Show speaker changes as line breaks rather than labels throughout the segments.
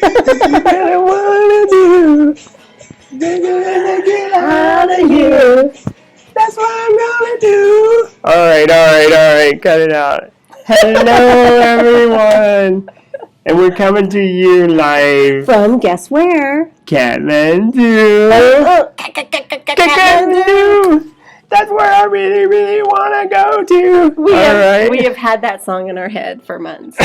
I wanna do. They're gonna get out of here. That's what I'm gonna do. All right. Cut it out. Hello, everyone. And we're coming to you live
from guess where?
Kathmandu. Kathmandu. That's where I really, really want to go to.
We have had that song in our head for months.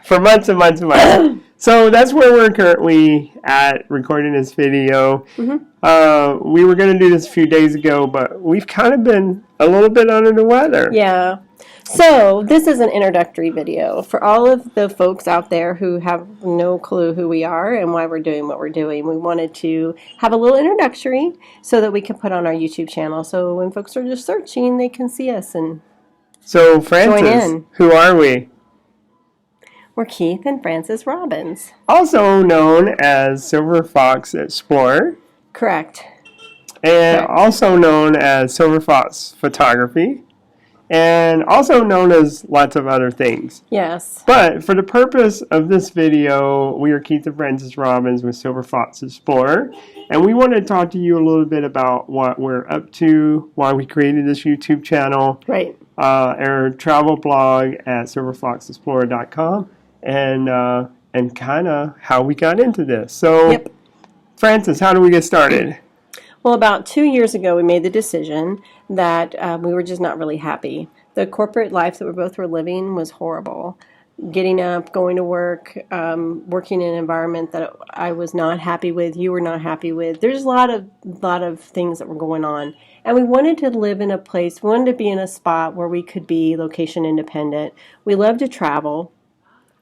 For months and months and months. So that's where we're currently at recording this video. Mm-hmm. We were going to do this a few days ago, but we've kind of been a little bit under the weather.
Yeah. So this is an introductory video for all of the folks out there who have no clue who we are and why we're doing what we're doing. We wanted to have a little introductory so that we can put on our YouTube channel. So when folks are just searching, they can see us and
so Frances,
join in.
Who are we?
We're Keith and Frances Robbins.
Also known as Silver Fox Explorer.
Correct.
And also known as Silver Fox Photography. And also known as lots of other things.
Yes.
But for the purpose of this video, we are Keith and Frances Robbins with Silver Fox Explorer. And we want to talk to you a little bit about what we're up to, why we created this YouTube channel.
Right.
Our travel blog at silverfoxexplorer.com. And kind of how we got into this. So,
yep.
Frances, how do we get started?
Well, about 2 years ago, we made the decision that we were just not really happy. The corporate life that we both were living was horrible. Getting up, going to work, working in an environment that I was not happy with, you were not happy with. There's a lot of things that were going on. And we wanted to live in a place, we wanted to be in a spot where we could be location independent. We love to travel.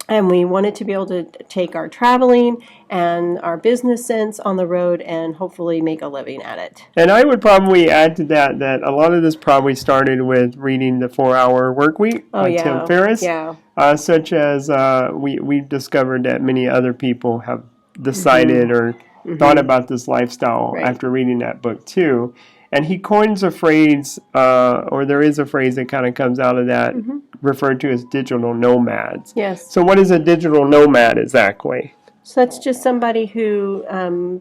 And we wanted to be able to take our traveling and our business sense on the road and hopefully make a living at it.
And I would probably add to that a lot of this probably started with reading The 4-Hour Workweek by Tim Ferriss.
Yeah.
Such as we've discovered that many other people have decided or thought about this lifestyle after reading that book too. And he coins a phrase, or there is a phrase that kind of comes out of that, referred to as digital nomads.
Yes.
So what is a digital nomad exactly?
So that's just somebody who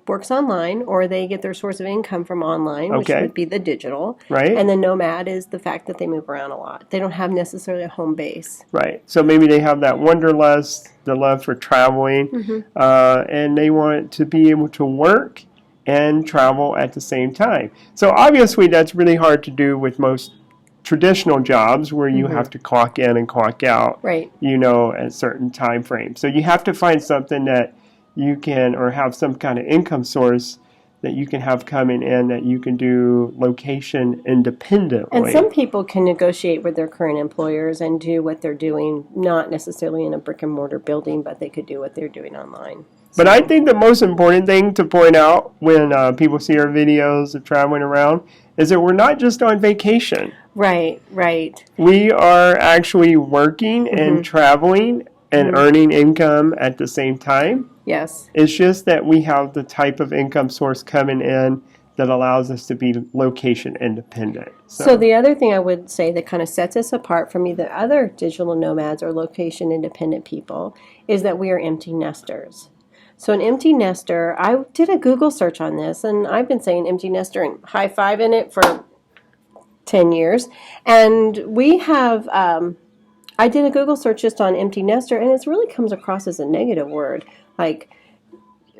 works online, or they get their source of income from online, which would be the digital.
Right.
And the nomad is the fact that they move around a lot. They don't have necessarily a home base.
Right. So maybe they have that wanderlust, the love for traveling, and they want to be able to work and travel at the same time. So obviously that's really hard to do with most traditional jobs where you have to clock in and clock out, at certain time frames. So you have to find something that you can, or have some kind of income source that you can have coming in that you can do location independently.
And some people can negotiate with their current employers and do what they're doing, not necessarily in a brick and mortar building, but they could do what they're doing online.
But I think the most important thing to point out when people see our videos of traveling around is that we're not just on vacation.
Right.
We are actually working and traveling and earning income at the same time.
Yes.
It's just that we have the type of income source coming in that allows us to be location independent.
So the other thing I would say that kind of sets us apart from either other digital nomads or location independent people is that we are empty nesters. So an empty nester, I did a Google search on this, and I've been saying empty nester and high-fiving it for 10 years. And we have, I did a Google search just on empty nester, and it really comes across as a negative word. Like,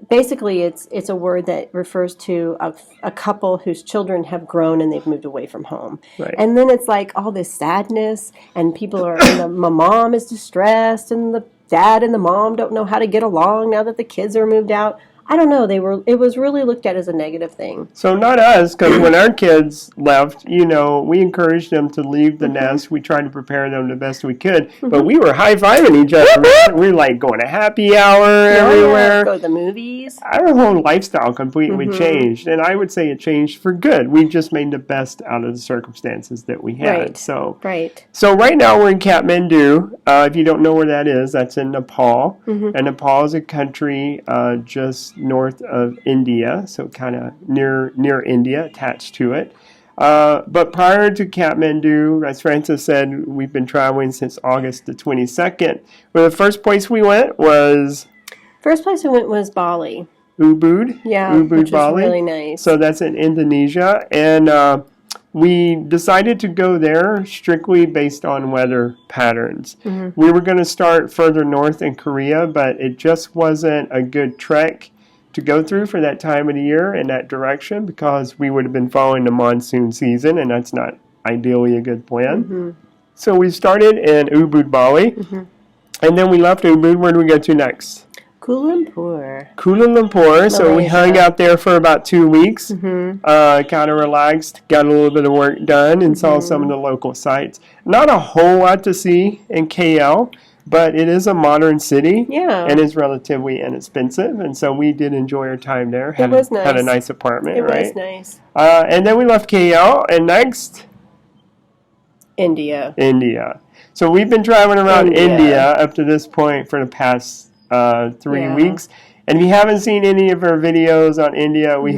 basically, it's a word that refers to a couple whose children have grown and they've moved away from home.
Right.
And then it's like all this sadness, and people are, and the mom is distressed, and the dad and the mom don't know how to get along now that the kids are moved out. I don't know. It was really looked at as a negative thing.
So not us, because when our kids left, we encouraged them to leave the nest. We tried to prepare them the best we could, but we were high-fiving each other. We were like going to happy hour everywhere.
Go to the movies.
Our whole lifestyle completely changed, and I would say it changed for good. We just made the best out of the circumstances that we had.
Right. So
right now we're in Kathmandu. If you don't know where that is, that's in Nepal, and Nepal is a country just north of India, so kind of near India, attached to it. But prior to Kathmandu, as Frances said, we've been traveling since August the 22nd. Well, the first place we went was
First place we went was Bali.
Ubud.
Yeah,
Ubud,
which was
Bali.
really nice.
So that's in Indonesia. And we decided to go there strictly based on weather patterns. Mm-hmm. We were going to start further north in Korea, but it just wasn't a good trek to go through for that time of the year in that direction because we would have been following the monsoon season, and that's not ideally a good plan. Mm-hmm. So we started in Ubud, Bali, mm-hmm. and then we left Ubud. Where do we go to next?
Kuala Lumpur.
Kuala Lumpur. So we hung out there for about 2 weeks, mm-hmm. Kind of relaxed, got a little bit of work done, and mm-hmm. saw some of the local sites. Not a whole lot to see in KL, but it is a modern city, and it's relatively inexpensive, and so we did enjoy our time there.
It was nice.
Had a nice apartment, right?
It was nice.
And then we left KL, and next?
India.
So we've been traveling around India up to this point for the past 3 weeks, and if you haven't seen any of our videos on India, we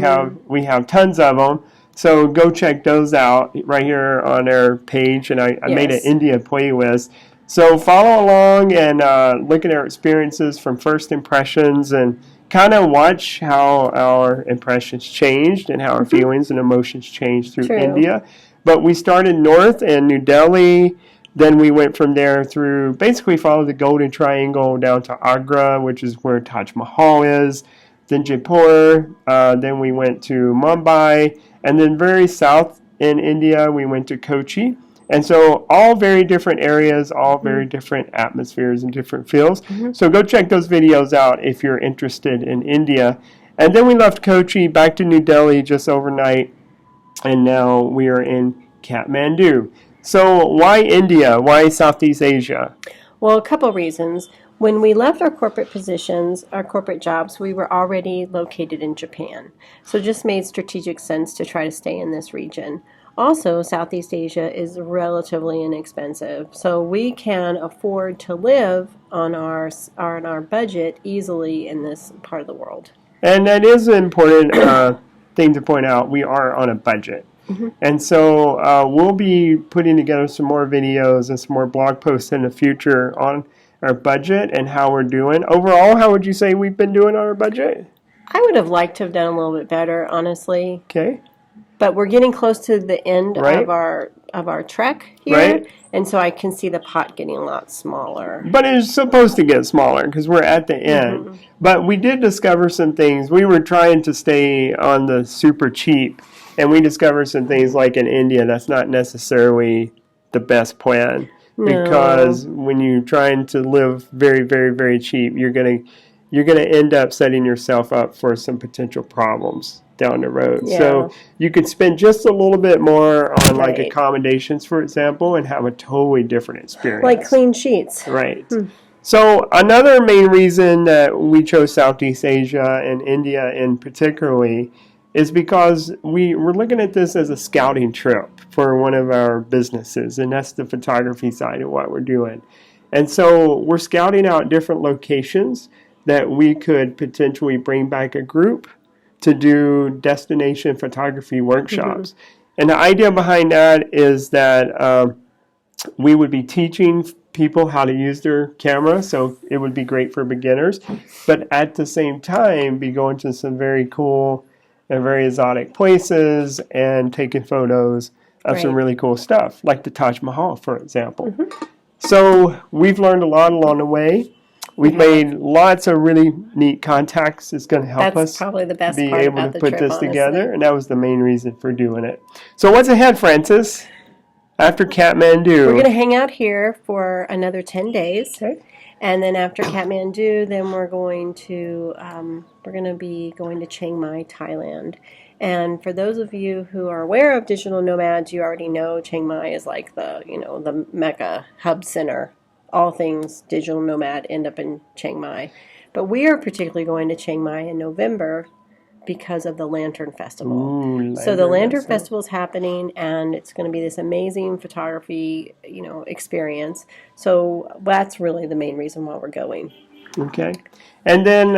have tons of them. So go check those out right here on our page, and I made an India playlist. So follow along and look at our experiences from first impressions and kind of watch how our impressions changed and how our feelings and emotions changed through India. But we started north in New Delhi. Then we went from there through, basically followed the Golden Triangle down to Agra, which is where Taj Mahal is. Then Jaipur. Then we went to Mumbai. And then very south in India, we went to Kochi. And so all very different areas, all very different atmospheres and different feels. Mm-hmm. So go check those videos out if you're interested in India. And then we left Kochi back to New Delhi just overnight. And now we are in Kathmandu. So why India? Why Southeast Asia?
Well, a couple reasons. When we left our corporate positions, our corporate jobs, we were already located in Japan. So it just made strategic sense to try to stay in this region. Also, Southeast Asia is relatively inexpensive, so we can afford to live on our budget easily in this part of the world.
And that is an important thing to point out. We are on a budget. Mm-hmm. And so we'll be putting together some more videos and some more blog posts in the future on our budget and how we're doing. Overall, how would you say we've been doing on our budget?
I would have liked to have done a little bit better, honestly.
Okay.
But we're getting close to the end of our trek here, and so I can see the pot getting a lot smaller.
But it's supposed to get smaller because we're at the end. Mm-hmm. But we did discover some things. We were trying to stay on the super cheap, and we discovered some things like in India that's not necessarily the best plan. No. Because when you're trying to live very, very, very cheap, you're gonna end up setting yourself up for some potential problems down the road. Yeah. So you could spend just a little bit more on like accommodations, for example, and have a totally different experience.
Like clean sheets.
Right. So another main reason that we chose Southeast Asia and India in particularly is because we're looking at this as a scouting trip for one of our businesses, and that's the photography side of what we're doing. And so we're scouting out different locations that we could potentially bring back a group to do destination photography workshops. Mm-hmm. And the idea behind that is that we would be teaching people how to use their camera, so it would be great for beginners, but at the same time be going to some very cool and very exotic places and taking photos of some really cool stuff, like the Taj Mahal, for example. Mm-hmm. So we've learned a lot along the way. We've made lots of really neat contacts. It's going to help us
probably the best
be
part
able
about
to put
trip,
this
honestly.
together, and that was the main reason for doing it. So what's ahead, Frances, after Kathmandu?
We're going to hang out here for another 10 days. Okay. And then after Kathmandu, then we're going to be going to Chiang Mai, Thailand. And for those of you who are aware of digital nomads, you already know Chiang Mai is like the mecca hub center. All things digital nomad end up in Chiang Mai. But we are particularly going to Chiang Mai in November because of the Lantern Festival. So the Lantern Festival is happening, and it's going to be this amazing photography, experience. So that's really the main reason why we're going.
Okay. And then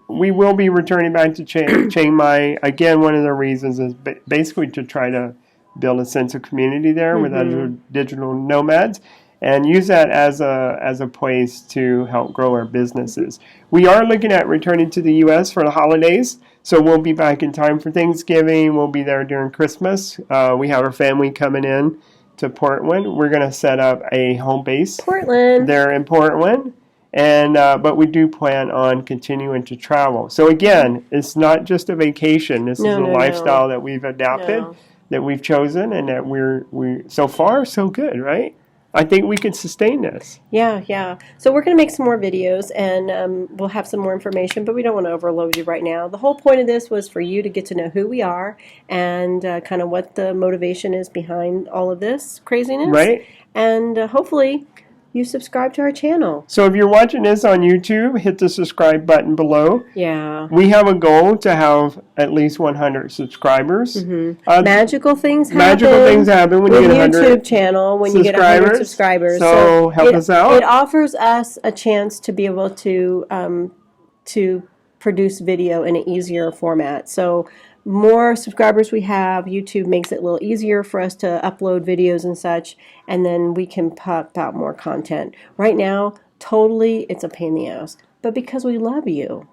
we will be returning back to Chiang Mai. Again, one of the reasons is basically to try to build a sense of community there with other digital nomads, and use that as a place to help grow our businesses. We are looking at returning to the U.S. for the holidays, so we'll be back in time for Thanksgiving. We'll be there during Christmas. We have our family coming in to Portland. We're going to set up a home base there in Portland, and but we do plan on continuing to travel. So again, it's not just a vacation. This is a lifestyle that we've adapted, that we've chosen, and that we so far so good, right? I think we could sustain this.
Yeah. So we're going to make some more videos, and we'll have some more information, but we don't want to overload you right now. The whole point of this was for you to get to know who we are and kind of what the motivation is behind all of this craziness.
Right.
And hopefully you subscribe to our channel.
So if you're watching this on YouTube, hit the subscribe button below.
Yeah.
We have a goal to have at least 100 subscribers.
Magical things happen.
Magical things happen when you get 100
YouTube channel when you get 100 subscribers.
So help us out.
It offers us a chance to be able to produce video in an easier format. So more subscribers we have, YouTube makes it a little easier for us to upload videos and such, and then we can pop out more content. Right now, totally, it's a pain in the ass. But because we love you,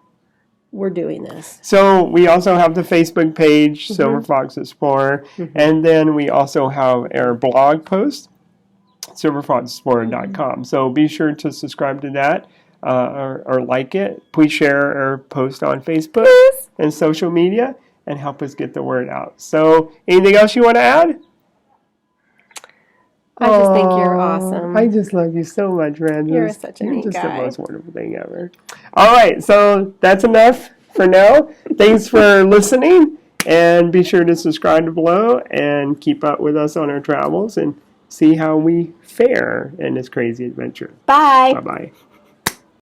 we're doing this.
So we also have the Facebook page, Silver Fox Explorer, and then we also have our blog post, silverfoxexplorer.com. So be sure to subscribe to that or like it. Please share our post on Facebook and social media, and help us get the word out. So, anything else you want to add?
I just think you're awesome.
I just love you so much, Frances.
You're such a neat
You're just
guy.
the most wonderful thing ever. All right, so that's enough for now. Thanks for listening, and be sure to subscribe below and keep up with us on our travels and see how we fare in this crazy adventure.
Bye.
Bye-bye.